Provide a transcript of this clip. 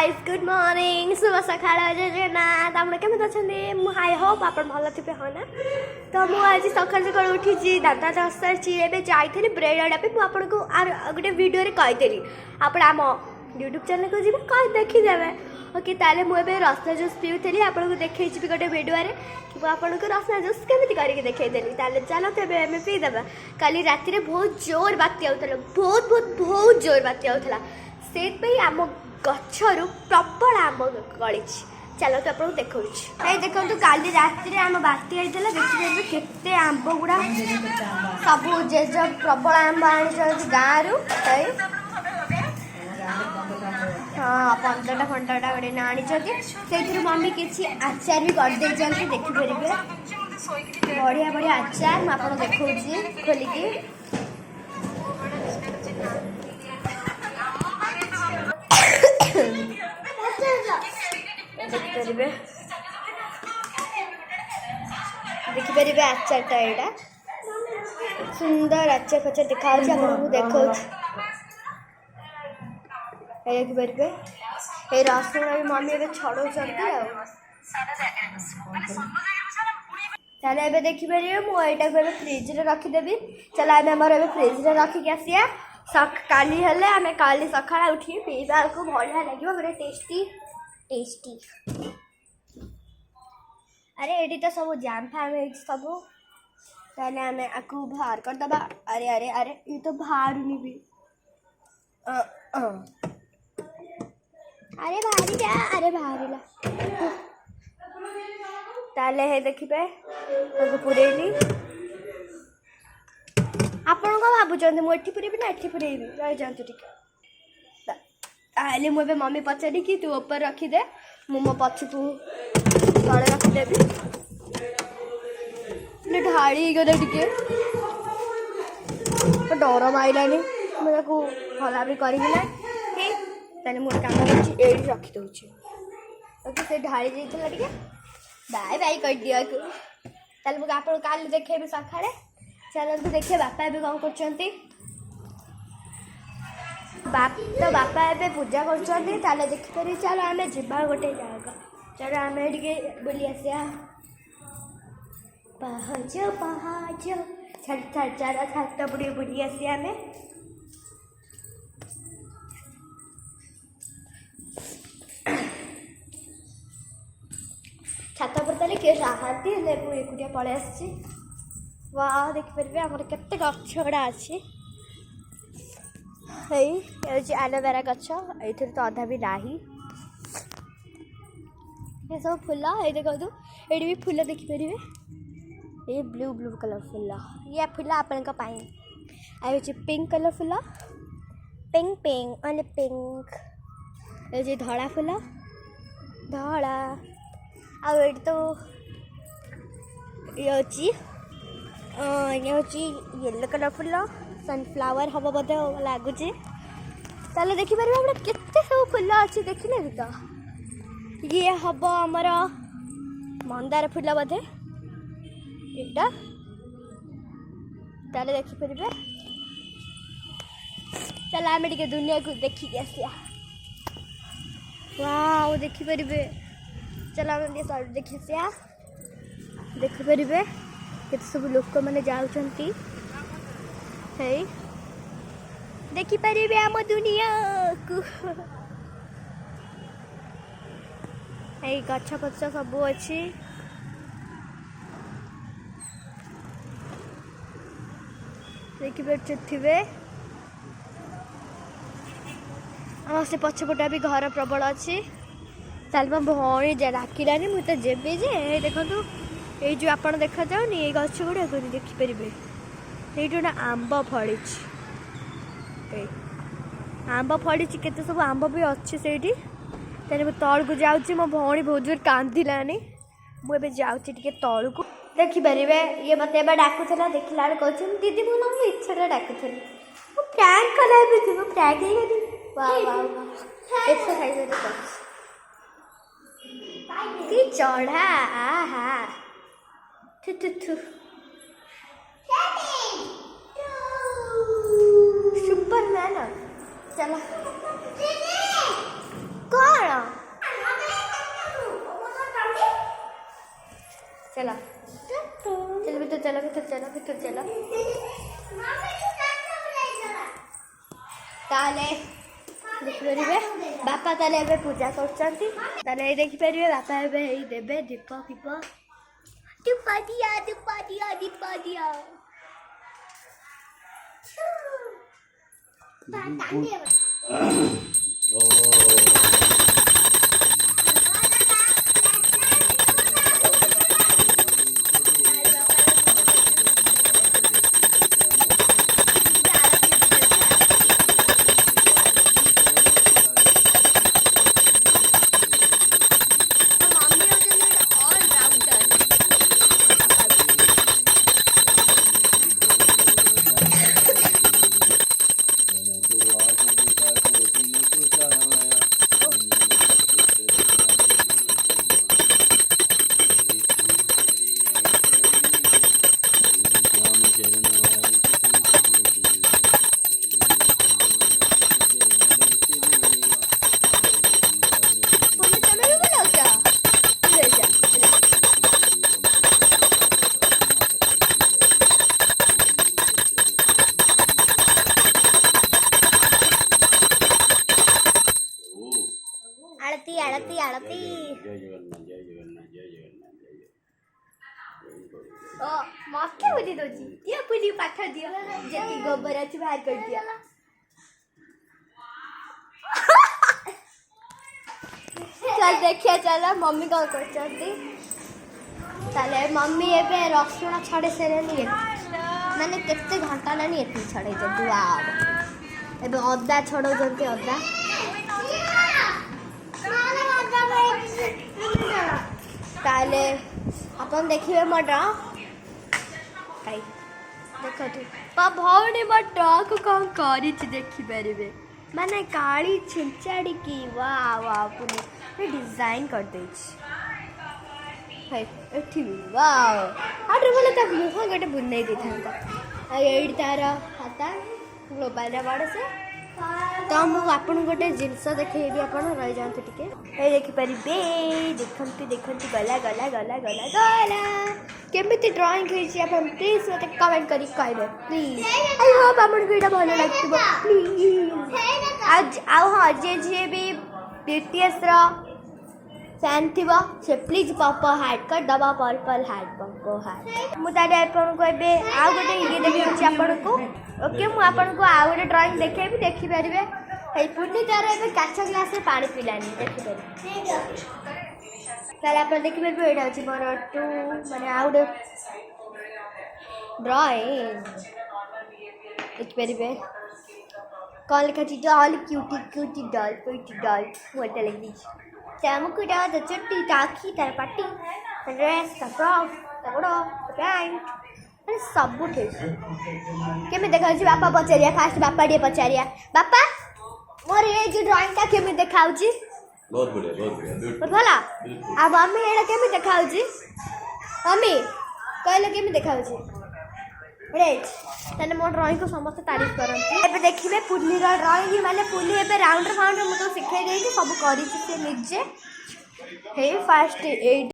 guys good morning शुभ सकाळ जगन्नाथ आपण केମିତି ଅଛନ୍ତି ମୁଁ आई होप ଆପଣ ଭଲ ଥିବେ ହଁ ନା ତ ମୁଁ ଆଜି ସକାଳୁ ସକାଳୁ ଉଠିଛି ଦାଦା ଦଶଟାରେ ଏବେ ଯାଇଥିଲି ବ୍ରେଡ୍ ଆଣିବା ପାଇଁ ମୁଁ ଆପଣଙ୍କୁ ଗୋଟେ ଭିଡ଼ିଓରେ କହିଥିଲି ଆପଣ ଆମ ୟୁଟ୍ୟୁବ ଚ୍ୟାନେଲକୁ ଯିବେ କହି ଦେଖିଦେବେ ଓକେ ତାହେଲେ ମୁଁ ଏବେ ରସନା ଜୁସ୍ ପିଉଥିଲି ଆପଣଙ୍କୁ ଦେଖେଇଛି ଗୋଟେ ଭିଡ଼ିଓରେ कि ମୁଁ ଆପଣଙ୍କୁ ରସନା ଜୁସ୍ କେମିତି କରିକି ଦେଖେଇଦେଲି ତାହେଲେ ଚାଲନ୍ତୁ ଏବେ ଆମେ ପିଇଦେବା କାଲି ରାତିରେ ବହୁତ ଜୋର ବାତ୍ୟା ହେଉଥିଲା ବହୁତ ଜୋର ବାତ୍ୟା ହେଉଥିଲା ସେଇଥିପାଇଁ ଆମ गच्छरू प्रबल आंब गली चलो तो आपको देखा देखो काली रात आम बात्या होता देखिए केते आंब गुड़ा सब जेज प्रबल आंब आनी गाँव रु हाँ 15टा गोटे आनी से मम्मी किसी आचार भी करदे देखिपर बढ़िया बढ़िया आचार मुझे देखा खोलिकी देखिपारे आचारटा यहाँ सुंदर आचार फचार देखा देखा देखिपारे ये रसुण भी मम्मी ए छड़ौ ताले देखिपारे मुझे फ्रिज रखीदेवी चलो आम फ्रिज रखिक आसिया काली हेले आम काली सका उठी पीवा को बढ़िया लगे पूरा टेस्टी टेस्टी अरे ये तो सब जाम फाम सब ताले आम आपको बाहर करदे अरे अरे अरे ये तो बाहर भी अरे बाहरी जा अरे बाहर ताले है देखिए पुरेली आपण कौन भावुं मुझे पुरेबी ना एटी पुरेबी रही जातु टे मुझे मम्मी पचारि कि तू ऊपर रखीदे मो पछकू तले रखीदेवी ढाड़ी गला टे डर माइलानी मुझे भला भी करी ना ताले मोर काम ये रखी दूची ओके से ढाड़ी जाइए टे बाय बाय कर दिया ताले मुझे आप काल देखेबी सकाଳେ चलते देखिए बापा ए कौन कर तो बापा ए पूजा कर देखिपारे चलो आम जा गोटे जगह चलो आम बुली आसिया पहाज पहाज चल छात बुड़ी बुली आसिया आम छात पर ताले किए नहांती एकुटिया पलि आसी वाह देखिपारे आमर केते गछ गुड़ा अच्छी एलोवेरा गछ ये तो अधा भी नाही ये सब फूल ये देखो ये भी फूल देखिपारे ये ब्लू ब्लू कलर फूल ये फूल आपण पिंक कलर फूल पिंक पिंक ओनली पिंक ये धड़ा फूल धड़ा आ तो ये येलो कलर फुल सनफ्लावर हम बोधे लगुच ताले देखिपारे हम केते सब फुल अच्छी देखने भी तो ये हम आमर मंदार फुल बोधे यहाँ ताले देखिपारे चल आम टे दुनिया को देखिक आसिया वाह देखिपारे चल आम देखी आसिया देखिपारे केते सब लोक मैंने जाऊँगी देखिपारे आम दुनिया को गछ पछ सब अच्छी देखिपे आम से पछपटा भी घर प्रबल अच्छी चल मो भौणी डाकिलानी मुझे जेबी जे देखो ये जो आप देखा जाऊनी ये गछ गुड़ा देखिपारे ये गोटे आंब फड़ी आंब फड़ी केते सब आंब भी अच्छी से तल को जाऊँगी मो भौणी बहुत जोर कांदिलानी मुझे जाऊँगी तल को देखिपारे ये मत डाकुला देखला कहते दीदी मुझे इच्छा डाकुली प्रैंक कला भी थी प्रैंक ही चढ़ा आहा थु थु थु सुपरमैन चलो कौन चलो चलो भीतर चलो भीतर चलो भीतर चलो ताले देखिपारे बापा ताले एबे पूजा करछंती ताले देखिपारे बापा एबे एई देबे दीप फीप दीपा दिया दीपा दिया दीपा दिया आरती आरती आरती ओ मक्के बुद्धि दोची दियो पुली पाठ दियो जेती गोबर अछि बाहर कर दिया चल देखिए चलो मम्मी कौन करछंती ताले मम्मी एबे रसुण छाड़े सेरेनी माने केते घंटा लानी एती छाड़े जे दुआर एबे अदा छड़ो जंती अदा ताले अपन देखिए मटा काई देखो तू भौणी मटा को कौन करी देखी पारे माने काली छिंचाड़ी की वाह वाह पुणे डिजाइन कर दे एठी वाह आटे बोले ता मुह गोटे बुनै दी था एडी तार खाता ग्लोबल बड़ से तो मुझे आपन गोटे जिनस देखी आपन रही जाते टिके ए देखि परिबे देखंती देखंती गला गला गला गला गला केमिति ड्राइंग होइछि आपन प्लीज मते कमेंट करी कहबे प्लीज आई होप आपन वीडियो भलो लागतिबो प्लीज आज आउ हां जे भी बीटीएस रो फैन थिबो से प्लीज पापा हाइट कर दबा पर्पल हाइट पंको हाइट मु तारे आपन को एबे आ गोटे ये देखि आपन को ओके मु आपन को आ गोटे ड्राइंग देखेबी देखि परिबे हे पुनी तारे एबे काचा ग्लास में पानी पिलानी देखि परिबे ताले आपन देखि परिबे एडा अछि मोर टू माने आ गोटे ड्राइंग देखि परिबे कॉल लिखा छी डॉल क्यूटी क्यूटी डॉल मोटे लगी चामुक डा द चट्टी ताखी तार पाटी ड्रेस ता फ्रॉक ता बड़ो पैंट अरे सब ठीक केमे देखा छी बापा पचारिया फास्ट बापा डे पचारिया बापा मोर ये जो ड्राइंग ता केमे देखाउ छी बहुत बढ़िया भला आ मम्मी एडा केमे देखाउ छी मम्मी कहले केमे देखाउ छी राइट तने मोर ड्राइंग को समस्त तारीफ करंती एबे देखिबे पुन्नी रा ड्राइंग माने पुन्नी एबे राउंड फाउंड मतो सिखाई देई सब करी छी से निजे हे फास्ट ए